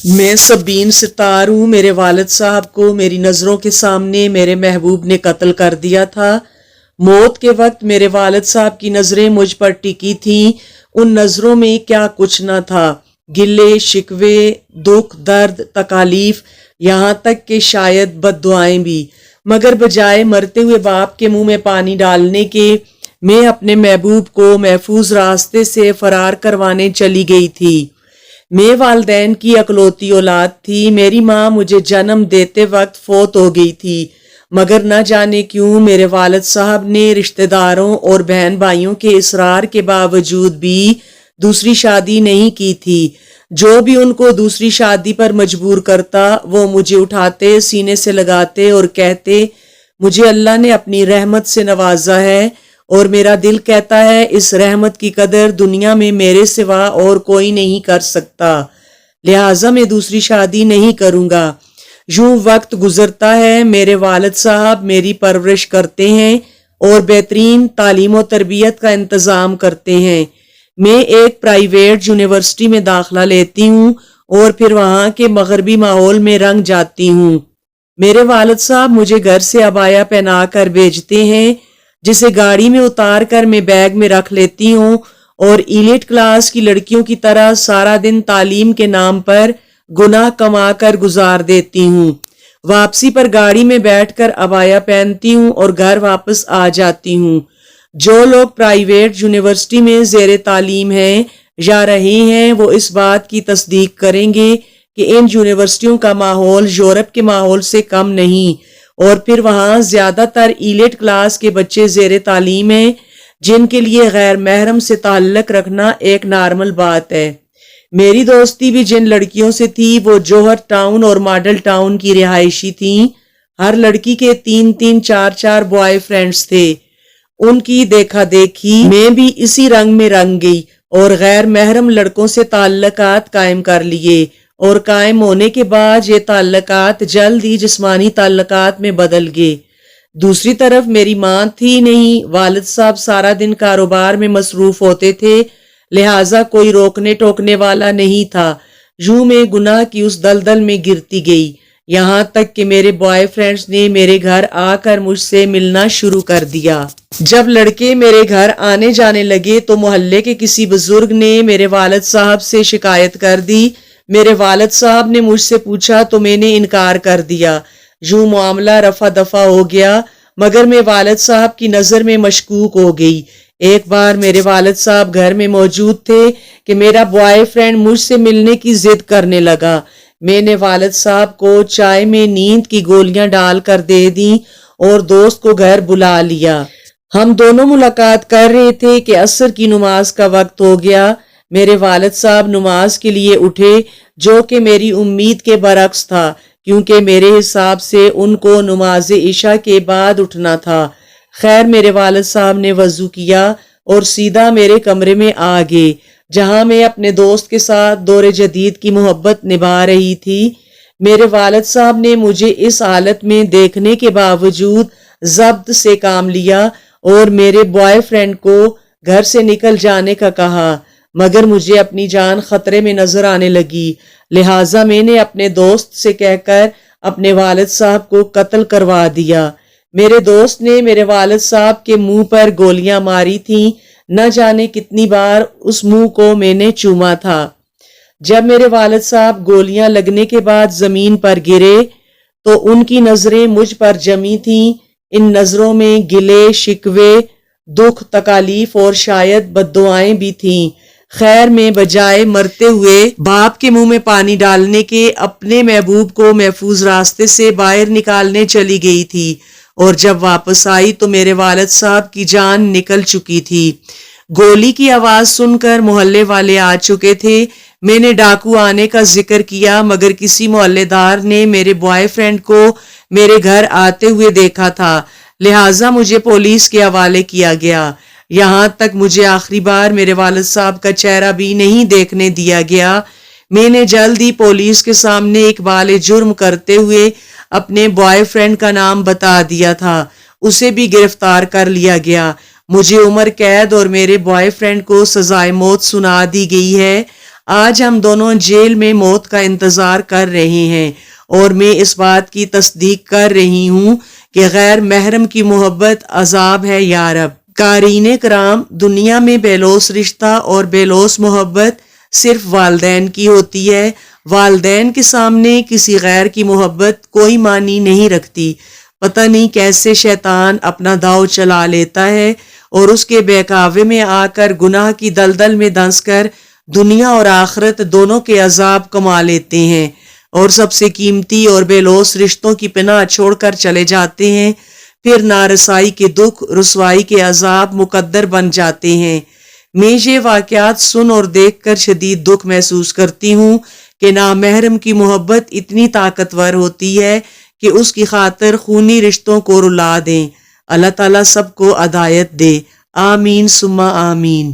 میں سبین ستار ہوں۔ میرے والد صاحب کو میری نظروں کے سامنے میرے محبوب نے قتل کر دیا تھا۔ موت کے وقت میرے والد صاحب کی نظریں مجھ پر ٹکی تھیں۔ ان نظروں میں کیا کچھ نہ تھا، گلے شکوے، دکھ درد، تکالیف، یہاں تک کہ شاید بد دعائیں بھی، مگر بجائے مرتے ہوئے باپ کے منہ میں پانی ڈالنے کے میں اپنے محبوب کو محفوظ راستے سے فرار کروانے چلی گئی تھی۔ میں والدین کی اکلوتی اولاد تھی۔ میری ماں مجھے جنم دیتے وقت فوت ہو گئی تھی، مگر نہ جانے کیوں میرے والد صاحب نے رشتہ داروں اور بہن بھائیوں کے اصرار کے باوجود بھی دوسری شادی نہیں کی تھی۔ جو بھی ان کو دوسری شادی پر مجبور کرتا، وہ مجھے اٹھاتے، سینے سے لگاتے اور کہتے، مجھے اللہ نے اپنی رحمت سے نوازا ہے اور میرا دل کہتا ہے اس رحمت کی قدر دنیا میں میرے سوا اور کوئی نہیں کر سکتا، لہٰذا میں دوسری شادی نہیں کروں گا۔ یوں وقت گزرتا ہے، میرے والد صاحب میری پرورش کرتے ہیں اور بہترین تعلیم و تربیت کا انتظام کرتے ہیں۔ میں ایک پرائیویٹ یونیورسٹی میں داخلہ لیتی ہوں اور پھر وہاں کے مغربی ماحول میں رنگ جاتی ہوں۔ میرے والد صاحب مجھے گھر سے عبایا پہنا کر بھیجتے ہیں، جسے گاڑی میں اتار کر میں بیگ میں رکھ لیتی ہوں اور ایلیٹ کلاس کی لڑکیوں کی طرح سارا دن تعلیم کے نام پر گناہ کما کر گزار دیتی ہوں۔ واپسی پر گاڑی میں بیٹھ کر عبایا پہنتی ہوں اور گھر واپس آ جاتی ہوں۔ جو لوگ پرائیویٹ یونیورسٹی میں زیر تعلیم ہیں یا رہے ہیں، وہ اس بات کی تصدیق کریں گے کہ ان یونیورسٹیوں کا ماحول یورپ کے ماحول سے کم نہیں، اور پھر وہاں زیادہ تر ایلیٹ کلاس کے بچے زیر تعلیم ہیں، جن کے لیے غیر محرم سے تعلق رکھنا ایک نارمل بات ہے۔ میری دوستی بھی جن لڑکیوں سے تھی وہ جوہر ٹاؤن اور ماڈل ٹاؤن کی رہائشی تھیں۔ ہر لڑکی کے 3 4 بوائے فرینڈز تھے۔ ان کی دیکھا دیکھی میں بھی اسی رنگ میں رنگ گئی اور غیر محرم لڑکوں سے تعلقات قائم کر لیے، اور قائم ہونے کے بعد یہ تعلقات جلد ہی جسمانی تعلقات میں بدل گئے۔ دوسری طرف میری ماں تھی نہیں، والد صاحب سارا دن کاروبار میں مصروف ہوتے تھے، لہٰذا کوئی روکنے ٹوکنے والا نہیں تھا۔ یوں میں گناہ کی اس دلدل میں گرتی گئی، یہاں تک کہ میرے بوائے فرینڈز نے میرے گھر آ کر مجھ سے ملنا شروع کر دیا۔ جب لڑکے میرے گھر آنے جانے لگے تو محلے کے کسی بزرگ نے میرے والد صاحب سے شکایت کر دی۔ میرے والد صاحب نے مجھ سے پوچھا تو میں نے انکار کر دیا۔ یوں معاملہ رفع دفع ہو گیا، مگر میں والد صاحب کی نظر میں مشکوک ہو گئی۔ ایک بار میرے والد صاحب گھر میں موجود تھے کہ میرا بوائے فرینڈ مجھ سے ملنے کی ضد کرنے لگا۔ میں نے والد صاحب کو چائے میں نیند کی گولیاں ڈال کر دے دیں اور دوست کو گھر بلا لیا۔ ہم دونوں ملاقات کر رہے تھے کہ عصر کی نماز کا وقت ہو گیا۔ میرے والد صاحب نماز کے لیے اٹھے، جو کہ میری امید کے برعکس تھا، کیونکہ میرے حساب سے ان کو نماز عشاء کے بعد اٹھنا تھا۔ خیر میرے والد صاحب نے وضو کیا اور سیدھا میرے کمرے میں آ گئے، جہاں میں اپنے دوست کے ساتھ دور جدید کی محبت نبھا رہی تھی۔ میرے والد صاحب نے مجھے اس حالت میں دیکھنے کے باوجود ضبط سے کام لیا اور میرے بوائے فرینڈ کو گھر سے نکل جانے کا کہا، مگر مجھے اپنی جان خطرے میں نظر آنے لگی، لہٰذا میں نے اپنے دوست سے کہہ کر اپنے والد صاحب کو قتل کروا دیا۔ میرے دوست نے میرے والد صاحب کے منہ پر گولیاں ماری تھیں، نہ جانے کتنی بار اس منہ کو میں نے چوما تھا۔ جب میرے والد صاحب گولیاں لگنے کے بعد زمین پر گرے تو ان کی نظریں مجھ پر جمی تھیں۔ ان نظروں میں گلے شکوے، دکھ تکالیف اور شاید بد دعائیں بھی تھیں۔ خیر میں بجائے مرتے ہوئے باپ کے منہ میں پانی ڈالنے کے اپنے محبوب کو محفوظ راستے سے باہر نکالنے چلی گئی تھی، اور جب واپس آئی تو میرے والد صاحب کی جان نکل چکی تھی۔ گولی کی آواز سن کر محلے والے آ چکے تھے۔ میں نے ڈاکو آنے کا ذکر کیا، مگر کسی محلے دار نے میرے بوائے فرینڈ کو میرے گھر آتے ہوئے دیکھا تھا، لہٰذا مجھے پولیس کے حوالے کیا گیا۔ یہاں تک مجھے آخری بار میرے والد صاحب کا چہرہ بھی نہیں دیکھنے دیا گیا۔ میں نے جلد ہی پولیس کے سامنے اقبال جرم کرتے ہوئے اپنے بوائے فرینڈ کا نام بتا دیا تھا، اسے بھی گرفتار کر لیا گیا۔ مجھے عمر قید اور میرے بوائے فرینڈ کو سزائے موت سنا دی گئی ہے۔ آج ہم دونوں جیل میں موت کا انتظار کر رہے ہیں اور میں اس بات کی تصدیق کر رہی ہوں کہ غیر محرم کی محبت عذاب ہے یا رب۔ قارئین کرام، دنیا میں بے لوث رشتہ اور بے لوث محبت صرف والدین کی ہوتی ہے۔ والدین کے سامنے کسی غیر کی محبت کوئی معنی نہیں رکھتی۔ پتہ نہیں کیسے شیطان اپنا داؤ چلا لیتا ہے اور اس کے بہکاوے میں آ کر گناہ کی دلدل میں دھنس کر دنیا اور آخرت دونوں کے عذاب کما لیتے ہیں اور سب سے قیمتی اور بے لوث رشتوں کی پناہ چھوڑ کر چلے جاتے ہیں۔ پھر نارسائی کے دکھ، رسوائی کے عذاب مقدر بن جاتے ہیں۔ میں یہ واقعات سن اور دیکھ کر شدید دکھ محسوس کرتی ہوں کہ نامحرم کی محبت اتنی طاقتور ہوتی ہے کہ اس کی خاطر خونی رشتوں کو رلا دیں۔ اللہ تعالیٰ سب کو ہدایت دے، آمین ثم آمین۔